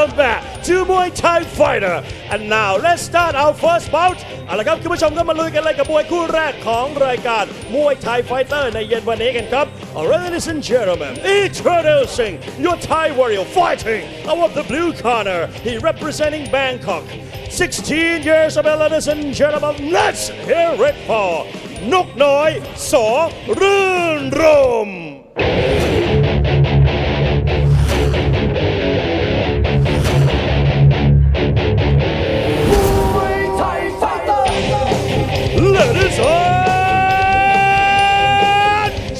Welcome back to Muay Thai Fighter and now let's start our first bout เอาละครับคุณผู้ชมก็มาลุยกันเลยกับมวยคู่แรกของรายการ Muay Thai Fighter ในเย็นวันนี้กันครับ Ladies and gentlemen, introducing your Thai warrior fighting out of the blue corner. He representing Bangkok. 16 years of age, ladies and gentlemen. Let's hear it for นกน้อยสอรื่นรมLadies and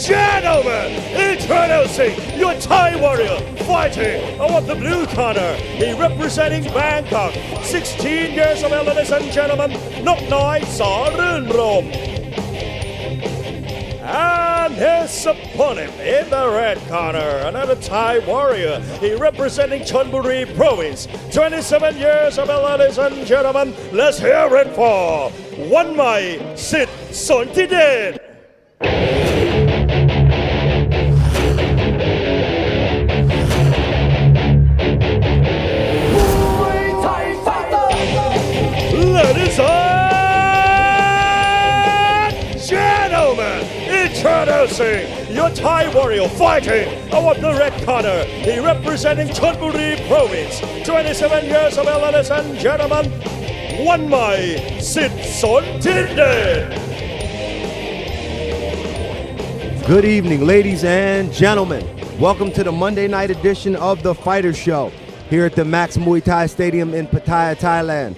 gentlemen, introducing your Thai warrior fighting out of the blue corner. He representing Bangkok. 16 years of age, ladies and gentlemen. นกน้อยสอรื่นรม And his opponent in the red corner, another Thai warrior. He representing Chonburi Province. 27 years of age, ladies and gentlemen. Let's hear it for วันใหม่สิทธิ์สนธิเดชLadies and gentlemen, introducing your Thai warrior fighting out of the red corner. He representing Chonburi Province. 27 years of age, ladies and gentlemen. วันใหม่สิทธิ์สนธิเดช Good evening, ladies and gentlemen. Welcome to the Monday night edition of the Fighter Show here at the MAX-PATTAYA Stadium in Pattaya, Thailand.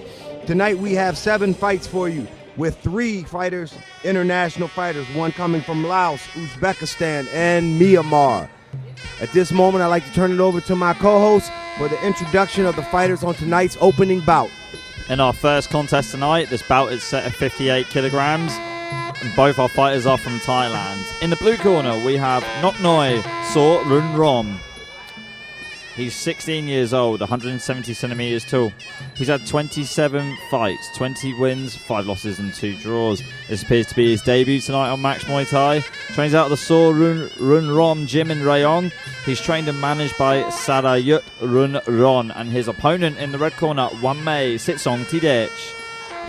Tonight we have 7 fights for you with 3 fighters, international fighters, one coming from Laos, Uzbekistan, and Myanmar. At this moment, I'd like to turn it over to my co-host for the introduction of the fighters on tonight's opening bout. In our first contest tonight, this bout is set at 58 kilograms, and both our fighters are from Thailand. In the blue corner, we have Nok Noi Saw Run Rom. He's 16 years old, 170 centimeters tall. He's had 27 fights, 20 wins, 5 losses and 2 draws. This appears to be his debut tonight on Max Muay Thai. Trains out of the Saw Run Rom gym in Rayong. He's trained and managed by Sarayut Run Ron, and his opponent in the red corner, Wanmei Sitsong Tidech.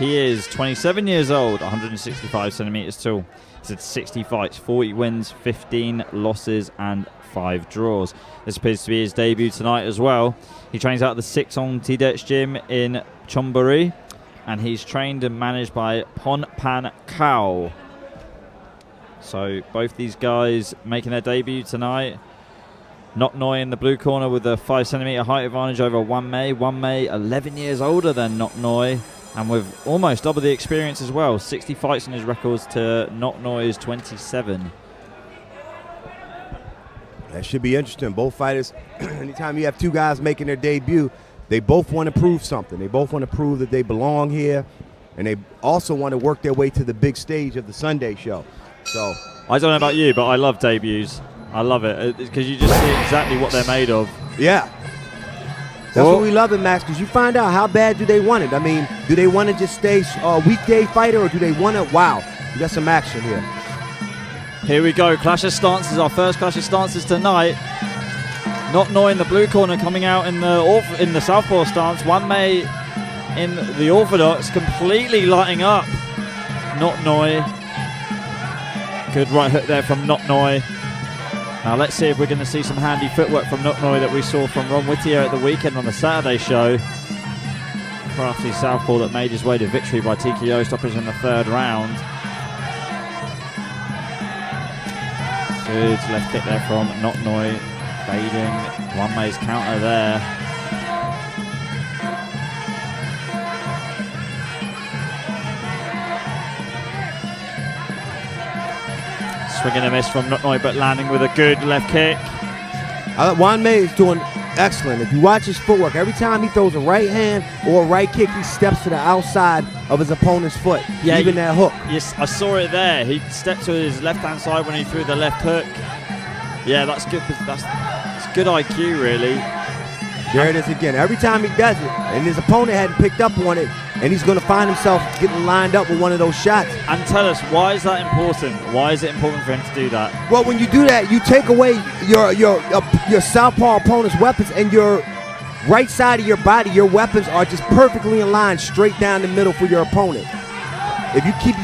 He is 27 years old, 165 centimeters tall. He's had 60 fights, 40 wins, 15 losses and 5 draws. This appears to be his debut tonight as well. He trains out of the Sitsong Tidech gym in Chonburi, and he's trained and managed by Ponpan Kao. So both these guys making their debut tonight. Nok Noi in the blue corner with a 5 centimeter height advantage over Wanmei. Wanmei 11 years older than Nok Noi, and with almost double the experience as well. 60 fights in his records to Nok Noi's 27. That should be interesting. Both fighters, anytime you have 2 guys making their debut, they both want to prove something. They both want to prove that they belong here, and they also want to work their way to the big stage of the Sunday show. So I don't know about you, but I love debuts. I love it because you just see exactly what they're made of. Yeah. That's what we love it, Max, because you find out how bad do they want it. I mean, do they want to just stay a weekday fighter, or do they want to, wow, we got some action here. Here we go, clash of stances, our first clash of stances tonight. Nok Noi in the blue corner coming out in the southpaw stance. Wanmei in the orthodox, completely lighting up Nok Noi. Good right hook there from Nok Noi. Now let's see if we're going to see some handy footwork from Nok Noi that we saw from Ron Whittier at the weekend on the Saturday show. Crafty southpaw that made his way to victory by TKO stoppage in the 3rd round. Good left kick there from Nok Noi, fading Wanmei's counter there. Swing and a miss from Nok Noi, but landing with a good left kick. Wanmei is doing excellent. If you watch his footwork, every time he throws a right hand or a right kick, he steps to the outside of his opponent's foot, yeah, even that hook. Yes, I saw it there. He stepped to his left-hand side when he threw the left hook. Yeah, that's good. That's good IQ, really. There it is again. Every time he does it, and his opponent hadn't picked up on it, and he's going to find himself getting lined up with one of those shots. And tell us, why is that important? Why is it important for him to do that? Well, when you do that, you take away your southpaw opponent's weapons, and you're right side of your body, your weapons are just perfectly in line straight down the middle for your opponent. If you keep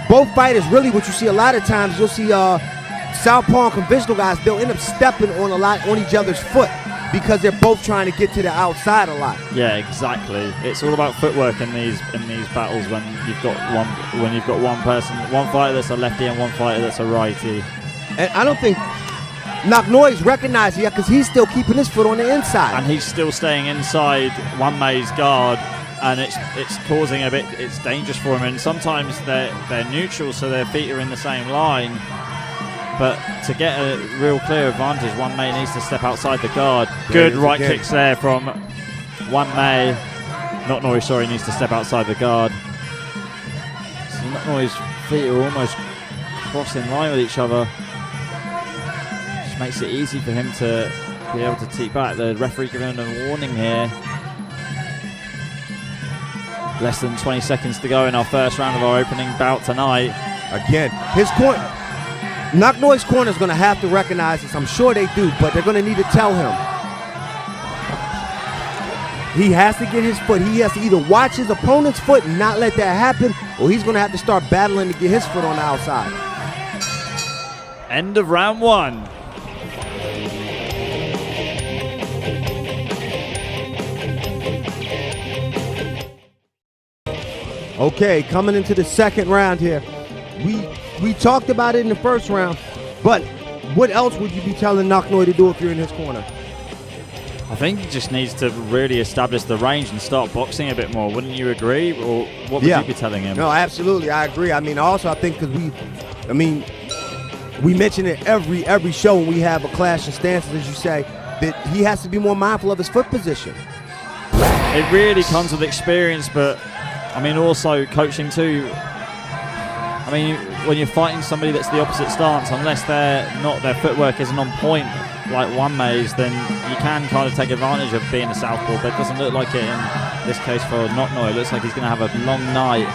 both fighters, really what you see a lot of times, you'll see southpaw and conventional guys, they'll end up stepping on each other's foot because they're both trying to get to the outside a lot. Yeah, exactly. It's all about footwork in these battles when you've got one fighter that's a lefty and one fighter that's a righty. And I don't think Naknoi's recognized yet because he's still keeping his foot on the inside. And he's still staying inside Wan Mei's guard, and it's causing it's dangerous for him. And sometimes they're neutral, so their feet are in the same line. But to get a real clear advantage, Wan Mei needs to step outside the guard. Good right kicks there from Wan Mei. Notnoy, sorry, needs to step outside the guard. So Notnoy's feet are almost crossing line with each other. Just makes it easy for him to be able to tee back. The referee giving him a warning here. Less than 20 seconds to go in our first round of our opening bout tonight. Again, his corner. Naknoi's corner is going to have to recognize this. I'm sure they do, but they're going to need to tell him. He has to get his foot. He has to either watch his opponent's foot and not let that happen, or he's going to have to start battling to get his foot on the outside. End of round one. Okay, coming into the second round here. We talked about it in the first round, but what else would you be telling Naknoy to do if you're in his corner? I think he just needs to really establish the range and start boxing a bit more. Wouldn't you agree? Or what would you be telling him? No, absolutely, I agree. I mean, also I think because we mention it every show when we have a clash of stances, as you say, that he has to be more mindful of his foot position. It really comes with experience, but I mean also coaching too. I mean, when you're fighting somebody that's the opposite stance, unless their footwork isn't on point like Wan Mei's, then you can kind of take advantage of being a southpaw, but it doesn't look like it in this case for Notnoy. It looks like he's going to have a long night.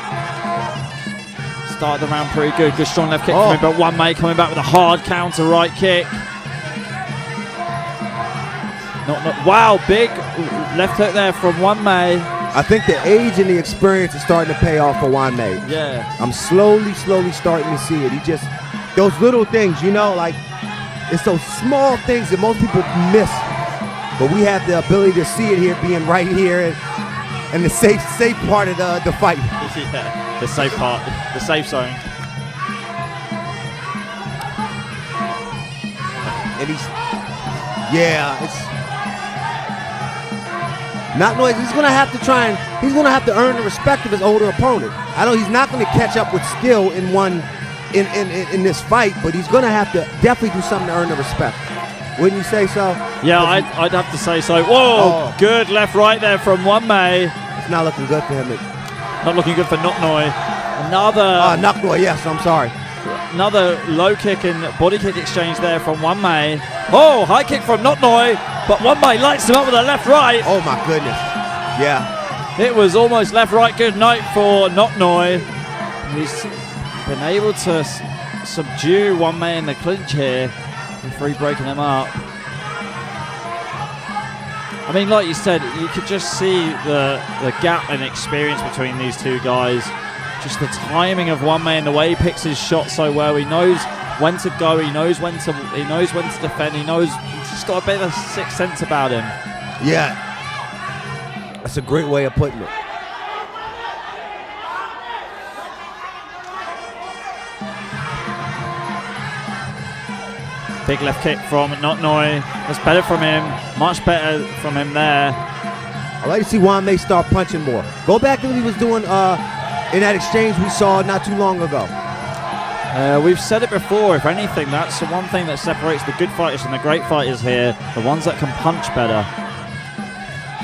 Started the round pretty good. Good strong left kick from him, but Wan Mei coming back with a hard counter right kick. Wow, big left hook there from Wan Mei. I think the age and the experience is starting to pay off for Wan Mei. Yeah. I'm slowly starting to see it. He just, those little things, you know, like, it's those small things that most people miss. But we have the ability to see it here, being right here and the safe part of the fight. Yeah, the safe part, the safe zone. And it's Naknoy, he's going to have to earn the respect of his older opponent. I know he's not going to catch up with skill in this fight, but he's going to have to definitely do something to earn the respect. Wouldn't you say so? Yeah, I'd have to say so. Whoa, good left right there from Wan Mei. It's not looking good for him. Not looking good for Notnoy. Another Notnoy, yes, I'm sorry. Another low kick and body kick exchange there from Wan Mei. Oh, high kick from Notnoy, but Wan Mei lights him up with a left-right. Oh my goodness, yeah. It was almost left-right good night for Notnoy. He's been able to subdue Wan Mei in the clinch here, before breaking him up. I mean, like you said, you could just see the gap in experience between these two guys. Just the timing of Wan Mei and the way he picks his shot so well. He knows when to go. He knows when to defend. He's just got a bit of a sixth sense about him. Yeah, that's a great way of putting it. Big left kick from Notnoy. That's better from him. Much better from him there. I like to see Wan Mei start punching more. Go back to what he was doing in that exchange we saw not too long ago. We've said it before, if anything, that's the one thing that separates the good fighters from the great fighters here, the ones that can punch better.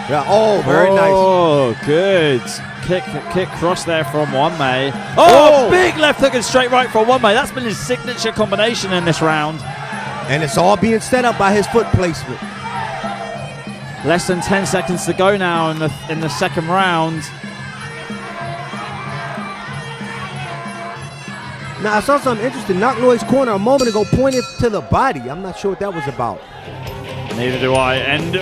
Yeah, oh, very nice. Oh, good. Kick cross there from Wan Mei. Oh, big left hook and straight right from Wan Mei. That's been his signature combination in this round. And it's all being set up by his foot placement. Less than 10 seconds to go now in the second round. Now, I saw something interesting. Naknoy's corner a moment ago pointed to the body. I'm not sure what that was about. Neither do I. And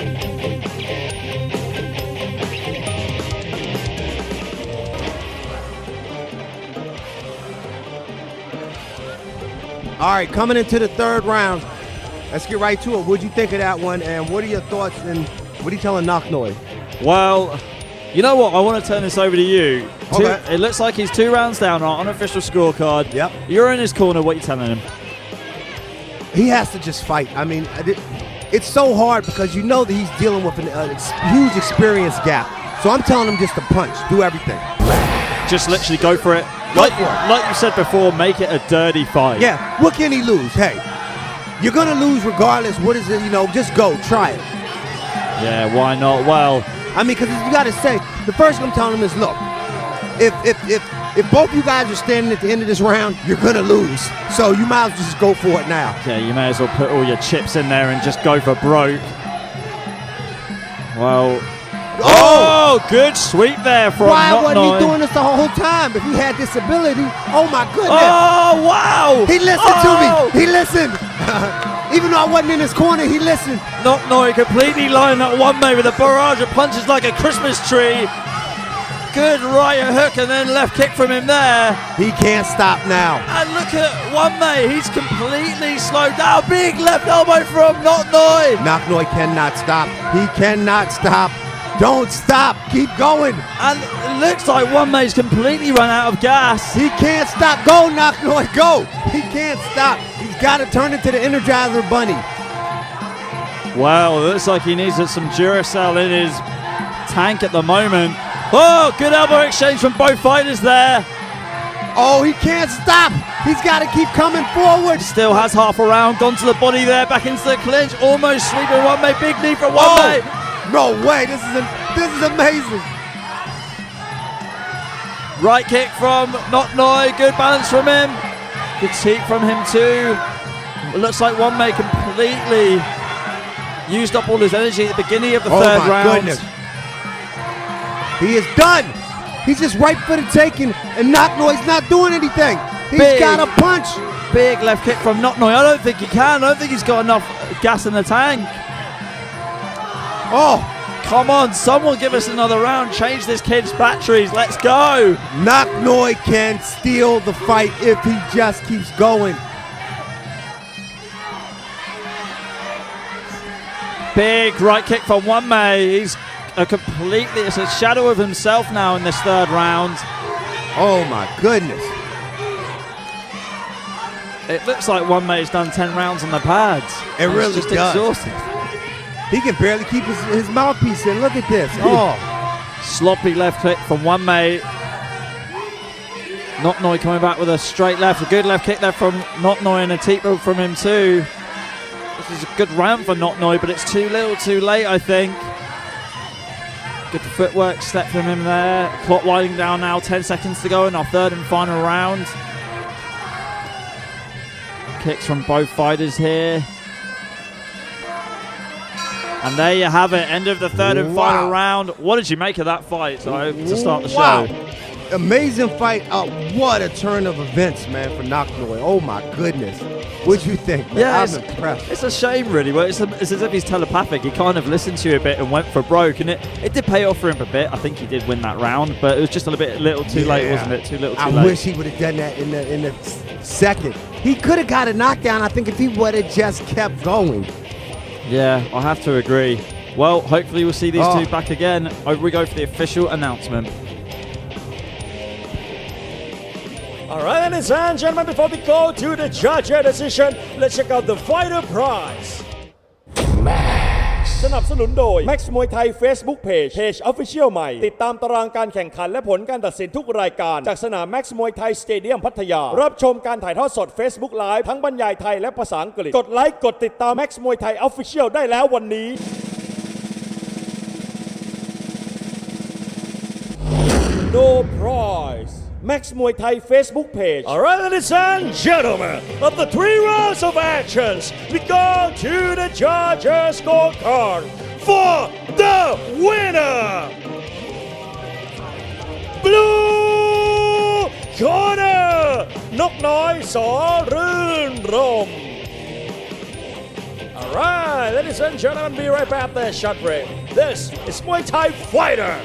All right, coming into the third round, let's get right to it. What'd you think of that one, and what are your thoughts, and what are you telling Nok Noi? Well, you know what? I want to turn this over to you. Okay. It looks like he's 2 rounds down on unofficial scorecard. Yep. You're in his corner. What are you telling him? He has to just fight. I mean, it's so hard because you know that he's dealing with a huge experience gap. So I'm telling him just to punch, do everything. Just literally go for it. Like you said before, make it a dirty fight. Yeah, what can he lose? Hey, you're going to lose regardless. What is it? You know, just go, try it. Yeah, why not? Well, I mean, because you got to say, the first thing I'm telling him is, look, if both you guys are standing at the end of this round, you're going to lose. So you might as well just go for it now. yeah, you may as well put all your chips in there and just go for broke. Well, oh, good sweep there from Why Nok wasn't he Noi. doing this the whole time? If he had this ability, oh my goodness. Oh, wow. He listened to me. He listened. Even though I wasn't in his corner, he listened. Nok Noi completely lined that one May with a barrage of punches like a Christmas tree. Good right hook and then left kick from him there. He can't stop now. And look at one May, he's completely slowed down. Big left elbow from Nok Noi. Nok Noi cannot stop. He cannot stop. Don't stop. Keep going. And it looks like one May's completely run out of gas. He can't stop. Go, Nok Noi, go. He can't stop. He's got to turn into the Energizer Bunny. Wow, it looks like he needs some Duracell in his tank at the moment. Oh, good elbow exchange from both fighters there. Oh, he can't stop. He's got to keep coming forward. Still has half a round, gone to the body there, back into the clinch, almost sweeping one May, big knee from one May. No way. This is amazing. Right kick from Nok Noi, good balance from him. Good teep from him too. It looks like one May completely used up all his energy at the beginning of the third round. Goodness. He is done. He's just ripe for the taking, and Nok Noi's not doing anything. He's got to punch. Big left kick from Nok Noi. I don't think he can. I don't think he's got enough gas in the tank. Oh, come on, someone give us another round. Change this kid's batteries. Let's go. Nok Noi can steal the fight if he just keeps going. Big right kick from one May. He's it's a shadow of himself now in this third round. Oh my goodness. It looks like one May's done 10 rounds on the pads. It really just does. Exhausted. He can barely keep his mouthpiece in. Look at this. Oh. Sloppy left kick from one May. Nok Noi coming back with a straight left. A good left kick there from Nok Noi and a teep rope from him too. This is a good round for Nok Noi, but it's too little too late, I think. Good footwork step from him there. Clock winding down now, 10 seconds to go in our third and final round. Kicks from both fighters here. And there you have it, end of the third and final round. What did you make of that fight to start the show? Amazing fight. What a turn of events, man, for Nok Noi. Oh my goodness. What'd you think, man? Yeah, I'm impressed. It's a shame, really. Well, it's as if he's telepathic. He kind of listened to you a bit and went for broke, and it did pay off for him a bit. I think he did win that round, but it was just a little too late, wasn't it? Too little too late. I wish he would have done that in the second. He could have got a knockdown, I think, if he would have just kept going. Yeah, I have to agree. Well, hopefully we'll see these two back again. Over we go for the official announcement. All right, ladies and gentlemen, before we go to the judge decision, let's check out the fighter prize. MAX สนับสนุนโดย MAX มวยไทย Facebook Page Official ใหม่ติดตามตารางการแข่งขันและผลการตัดสินทุกรายการจากสนาม MAX มวยไทยสเตเดียมพัทยารับชมการถ่ายทอดสด Facebook Live ทั้งบรรยายไทยและภาษาอังกฤษกดไลค์กดติดตาม MAX มวยไทย Official ได้แล้ววันนี้ No prize MAX Muay Thai Facebook page. All right, ladies and gentlemen, of the 3 rounds of actions, we go to the judges' scorecard for the winner. Blue corner, Nok Noi สอรื่นรม All right, ladies and gentlemen, be right back after that shot break. This is Muay Thai Fighter.